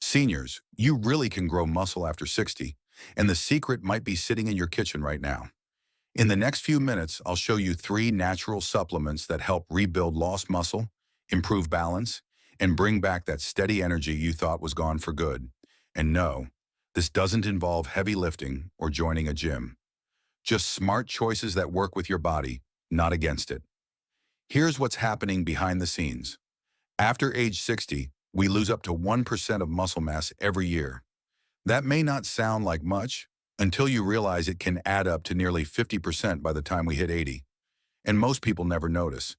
Seniors, you really can grow muscle after 60, and the secret might be sitting in your kitchen right now. In the next few minutes, I'll show you 3 natural supplements that help rebuild lost muscle, improve balance, and bring back that steady energy you thought was gone for good. And no, this doesn't involve heavy lifting or joining a gym. Just smart choices that work with your body, not against it. Here's what's happening behind the scenes. After age 60, we lose up to 1% of muscle mass every year. That may not sound like much until you realize it can add up to nearly 50% by the time we hit 80. And most people never notice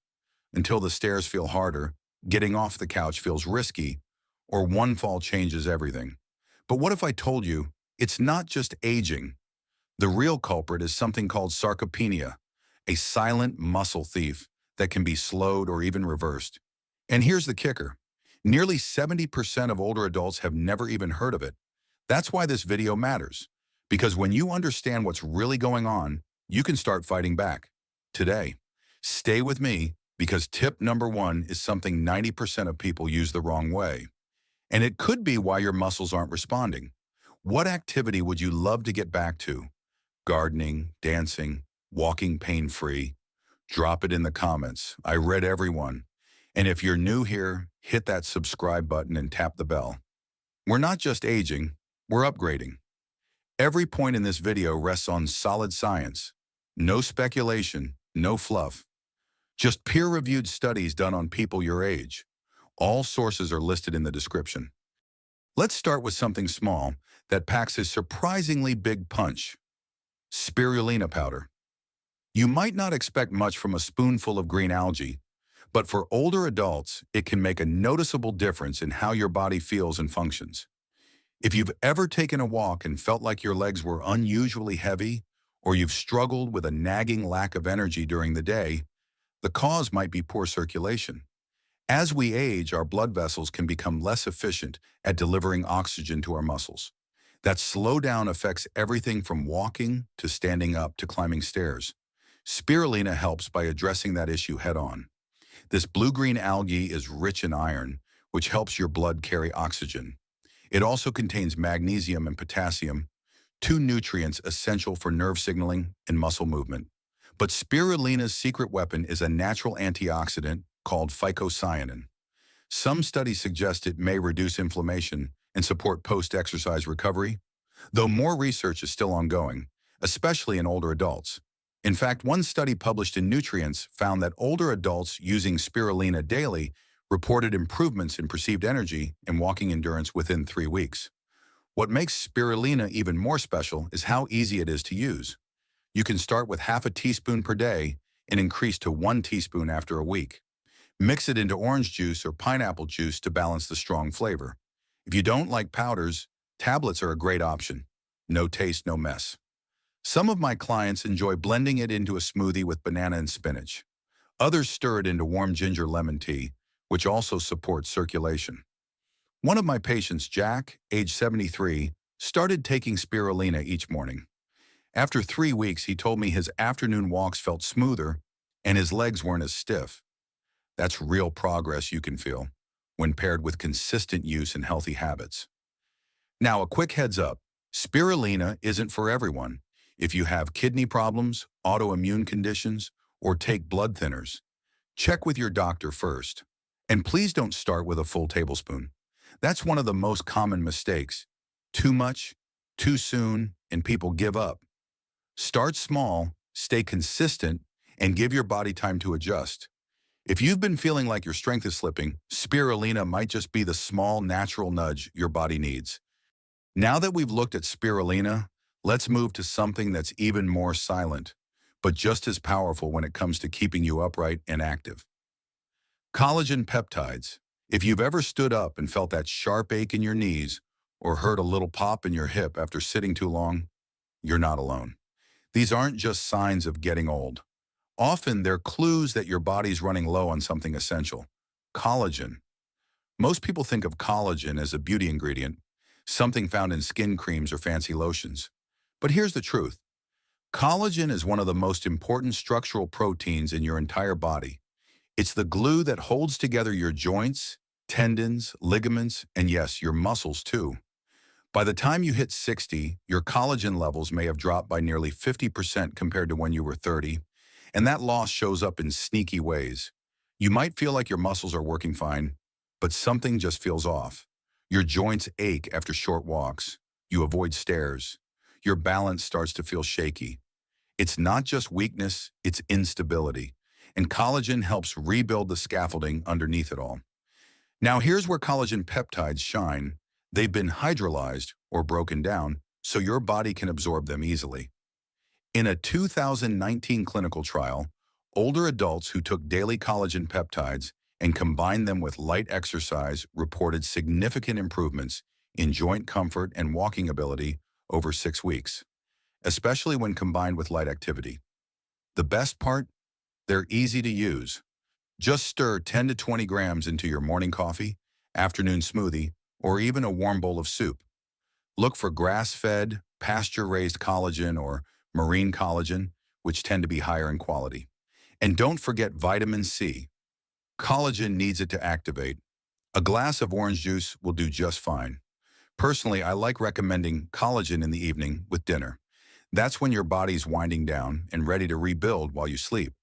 until the stairs feel harder, getting off the couch feels risky, or one fall changes everything. But what if I told you it's not just aging? The real culprit is something called sarcopenia, a silent muscle thief that can be slowed or even reversed. And here's the kicker. Nearly 70% of older adults have never even heard of it. That's why this video matters. Because when you understand what's really going on, you can start fighting back. Today, stay with me because tip number 1 is something 90% of people use the wrong way. And it could be why your muscles aren't responding. What activity would you love to get back to? Gardening, dancing, walking pain-free? Drop it in the comments. I read everyone. And if you're new here, hit that subscribe button and tap the bell. We're not just aging, we're upgrading. Every point in this video rests on solid science. No speculation, no fluff. Just peer-reviewed studies done on people your age. All sources are listed in the description. Let's start with something small that packs a surprisingly big punch. Spirulina powder. You might not expect much from a spoonful of green algae, but for older adults, it can make a noticeable difference in how your body feels and functions. If you've ever taken a walk and felt like your legs were unusually heavy, or you've struggled with a nagging lack of energy during the day, the cause might be poor circulation. As we age, our blood vessels can become less efficient at delivering oxygen to our muscles. That slowdown affects everything from walking to standing up to climbing stairs. Spirulina helps by addressing that issue head-on. This blue-green algae is rich in iron, which helps your blood carry oxygen. It also contains magnesium and potassium, 2 nutrients essential for nerve signaling and muscle movement. But spirulina's secret weapon is a natural antioxidant called phycocyanin. Some studies suggest it may reduce inflammation and support post-exercise recovery, though more research is still ongoing, especially in older adults. In fact, one study published in Nutrients found that older adults using spirulina daily reported improvements in perceived energy and walking endurance within 3 weeks. What makes spirulina even more special is how easy it is to use. You can start with half a teaspoon per day and increase to 1 teaspoon after a week. Mix it into orange juice or pineapple juice to balance the strong flavor. If you don't like powders, tablets are a great option. No taste, no mess. Some of my clients enjoy blending it into a smoothie with banana and spinach. Others stir it into warm ginger lemon tea, which also supports circulation. One of my patients, Jack, age 73, started taking spirulina each morning. After 3 weeks, he told me his afternoon walks felt smoother and his legs weren't as stiff. That's real progress you can feel when paired with consistent use and healthy habits. Now, a quick heads up, spirulina isn't for everyone. If you have kidney problems, autoimmune conditions, or take blood thinners, check with your doctor first. And please don't start with a full tablespoon. That's one of the most common mistakes. Too much, too soon, and people give up. Start small, stay consistent, and give your body time to adjust. If you've been feeling like your strength is slipping, spirulina might just be the small, natural nudge your body needs. Now that we've looked at spirulina, let's move to something that's even more silent, but just as powerful when it comes to keeping you upright and active. Collagen peptides. If you've ever stood up and felt that sharp ache in your knees or heard a little pop in your hip after sitting too long, you're not alone. These aren't just signs of getting old. Often they're clues that your body's running low on something essential. Collagen. Most people think of collagen as a beauty ingredient, something found in skin creams or fancy lotions. But here's the truth. Collagen is one of the most important structural proteins in your entire body. It's the glue that holds together your joints, tendons, ligaments, and yes, your muscles too. By the time you hit 60, your collagen levels may have dropped by nearly 50% compared to when you were 30, and that loss shows up in sneaky ways. You might feel like your muscles are working fine, but something just feels off. Your joints ache after short walks. You avoid stairs. Your balance starts to feel shaky. It's not just weakness, it's instability. And collagen helps rebuild the scaffolding underneath it all. Now here's where collagen peptides shine. They've been hydrolyzed or broken down so your body can absorb them easily. In a 2019 clinical trial, older adults who took daily collagen peptides and combined them with light exercise reported significant improvements in joint comfort and walking ability over 6 weeks, especially when combined with light activity. The best part? They're easy to use. Just stir 10 to 20 grams into your morning coffee, afternoon smoothie, or even a warm bowl of soup. Look for grass-fed, pasture-raised collagen or marine collagen, which tend to be higher in quality. And don't forget vitamin C. Collagen needs it to activate. A glass of orange juice will do just fine. Personally, I like recommending collagen in the evening with dinner. That's when your body's winding down and ready to rebuild while you sleep.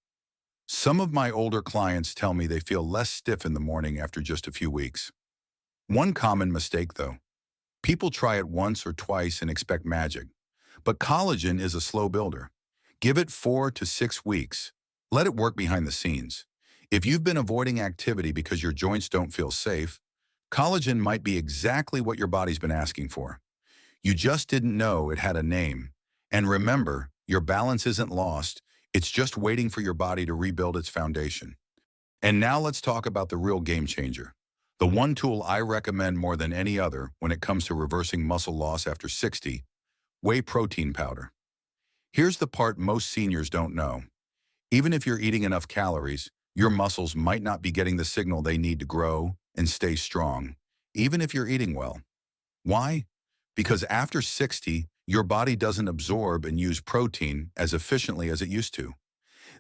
Some of my older clients tell me they feel less stiff in the morning after just a few weeks. One common mistake, though. People try it once or twice and expect magic. But collagen is a slow builder. Give it 4 to 6 weeks. Let it work behind the scenes. If you've been avoiding activity because your joints don't feel safe, collagen might be exactly what your body's been asking for. You just didn't know it had a name. And remember, your balance isn't lost. It's just waiting for your body to rebuild its foundation. And now let's talk about the real game changer. The one tool I recommend more than any other when it comes to reversing muscle loss after 60, whey protein powder. Here's the part most seniors don't know. Even if you're eating enough calories, your muscles might not be getting the signal they need to grow and stay strong, even if you're eating well. Why? Because after 60, your body doesn't absorb and use protein as efficiently as it used to.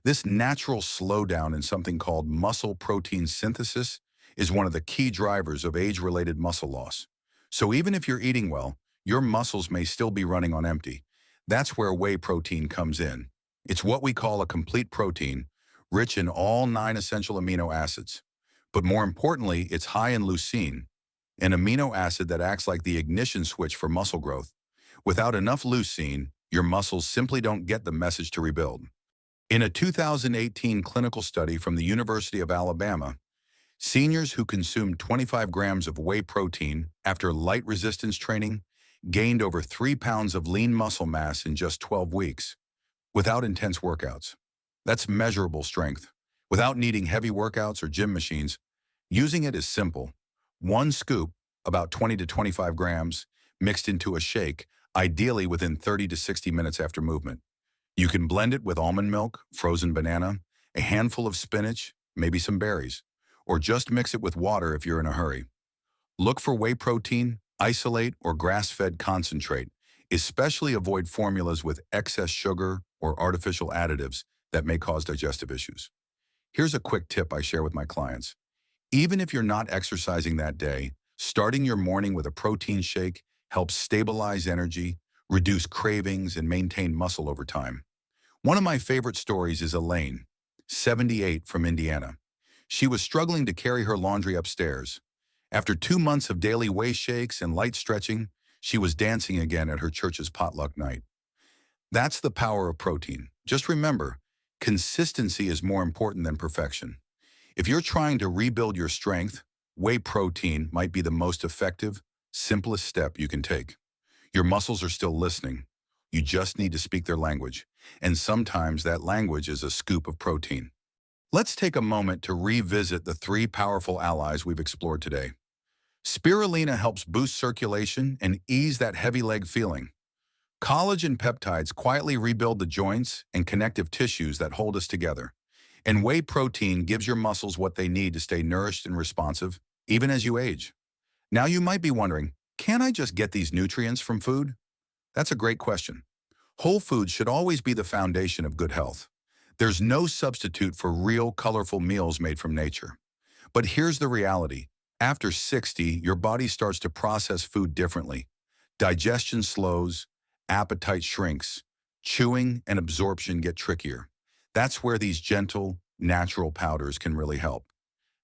This natural slowdown in something called muscle protein synthesis is one of the key drivers of age-related muscle loss. So even if you're eating well, your muscles may still be running on empty. That's where whey protein comes in. It's what we call a complete protein, rich in all 9 essential amino acids. But more importantly, it's high in leucine, an amino acid that acts like the ignition switch for muscle growth. Without enough leucine, your muscles simply don't get the message to rebuild. In a 2018 clinical study from the University of Alabama, seniors who consumed 25 grams of whey protein after light resistance training gained over 3 pounds of lean muscle mass in just 12 weeks, without intense workouts. That's measurable strength. Without needing heavy workouts or gym machines, using it is simple. 1 scoop, about 20 to 25 grams, mixed into a shake, ideally within 30 to 60 minutes after movement. You can blend it with almond milk, frozen banana, a handful of spinach, maybe some berries, or just mix it with water if you're in a hurry. Look for whey protein, isolate, or grass-fed concentrate. Especially avoid formulas with excess sugar or artificial additives that may cause digestive issues. Here's a quick tip I share with my clients. Even if you're not exercising that day, starting your morning with a protein shake helps stabilize energy, reduce cravings, and maintain muscle over time. One of my favorite stories is Elaine, 78, from Indiana. She was struggling to carry her laundry upstairs. After 2 months of daily whey shakes and light stretching, she was dancing again at her church's potluck night. That's the power of protein. Just remember, consistency is more important than perfection. If you're trying to rebuild your strength, whey protein might be the most effective, simplest step you can take. Your muscles are still listening. You just need to speak their language. And sometimes that language is a scoop of protein. Let's take a moment to revisit the 3 powerful allies we've explored today. Spirulina helps boost circulation and ease that heavy leg feeling. Collagen peptides quietly rebuild the joints and connective tissues that hold us together. And whey protein gives your muscles what they need to stay nourished and responsive, even as you age. Now you might be wondering, can I just get these nutrients from food? That's a great question. Whole foods should always be the foundation of good health. There's no substitute for real, colorful meals made from nature. But here's the reality. After 60, your body starts to process food differently. Digestion slows, appetite shrinks, chewing and absorption get trickier. That's where these gentle, natural powders can really help.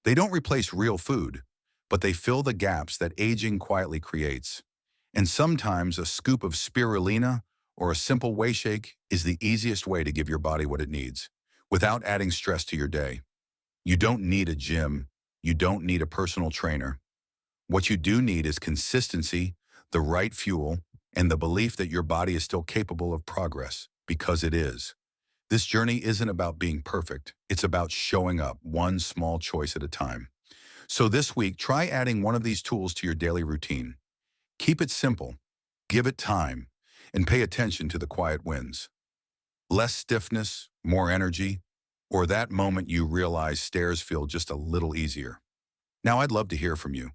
They don't replace real food, but they fill the gaps that aging quietly creates. And sometimes a scoop of spirulina or a simple whey shake is the easiest way to give your body what it needs, without adding stress to your day. You don't need a gym. You don't need a personal trainer. What you do need is consistency, the right fuel, and the belief that your body is still capable of progress, because it is. This journey isn't about being perfect. It's about showing up one small choice at a time. So this week, try adding one of these tools to your daily routine. Keep it simple, give it time, and pay attention to the quiet wins. Less stiffness, more energy, or that moment you realize stairs feel just a little easier. Now I'd love to hear from you.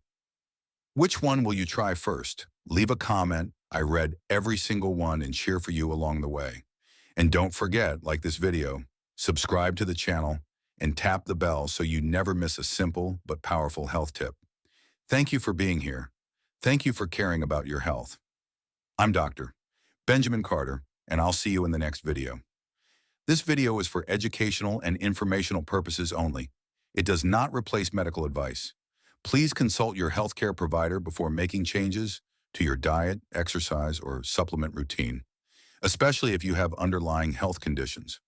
Which one will you try first? Leave a comment. I read every single one and cheer for you along the way. And don't forget, like this video, subscribe to the channel and tap the bell so you never miss a simple but powerful health tip. Thank you for being here. Thank you for caring about your health. I'm Dr. Benjamin Carter, and I'll see you in the next video. This video is for educational and informational purposes only. It does not replace medical advice. Please consult your healthcare provider before making changes to your diet, exercise, or supplement routine, especially if you have underlying health conditions.